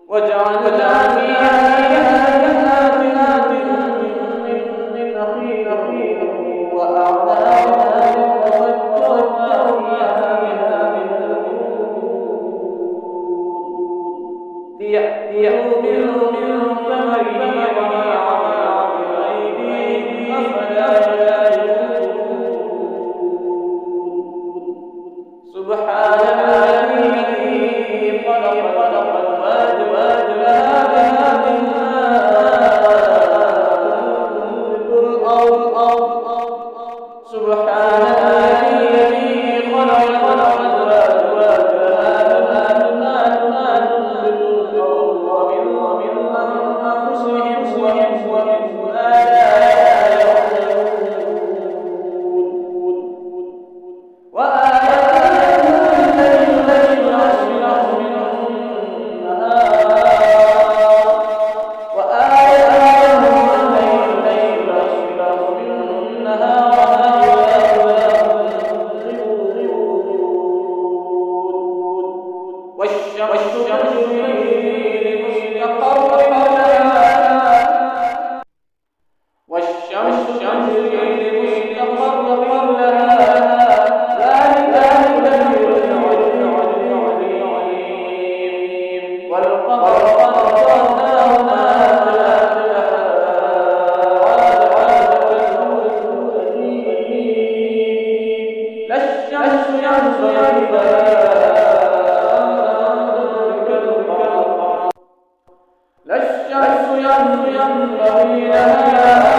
وجعلنا فيها جنات من نخيل وأعناب وفجرنا فيها من العيون ليأكلوا من ثمره وما عملت أيديهم أفلا يشكرون. سبحان الذي خلق الأزواج كلها مما تنبت الأرض. سبحان الذي خلق الأزواج كلها مما تنبت الأرض ومن أنفسهم ومما لا يعلمون. والشمس تجري لمستقر لها ذلك تقدير العليم. والقمر قدرناه منازل لا الشمس ينبغي لها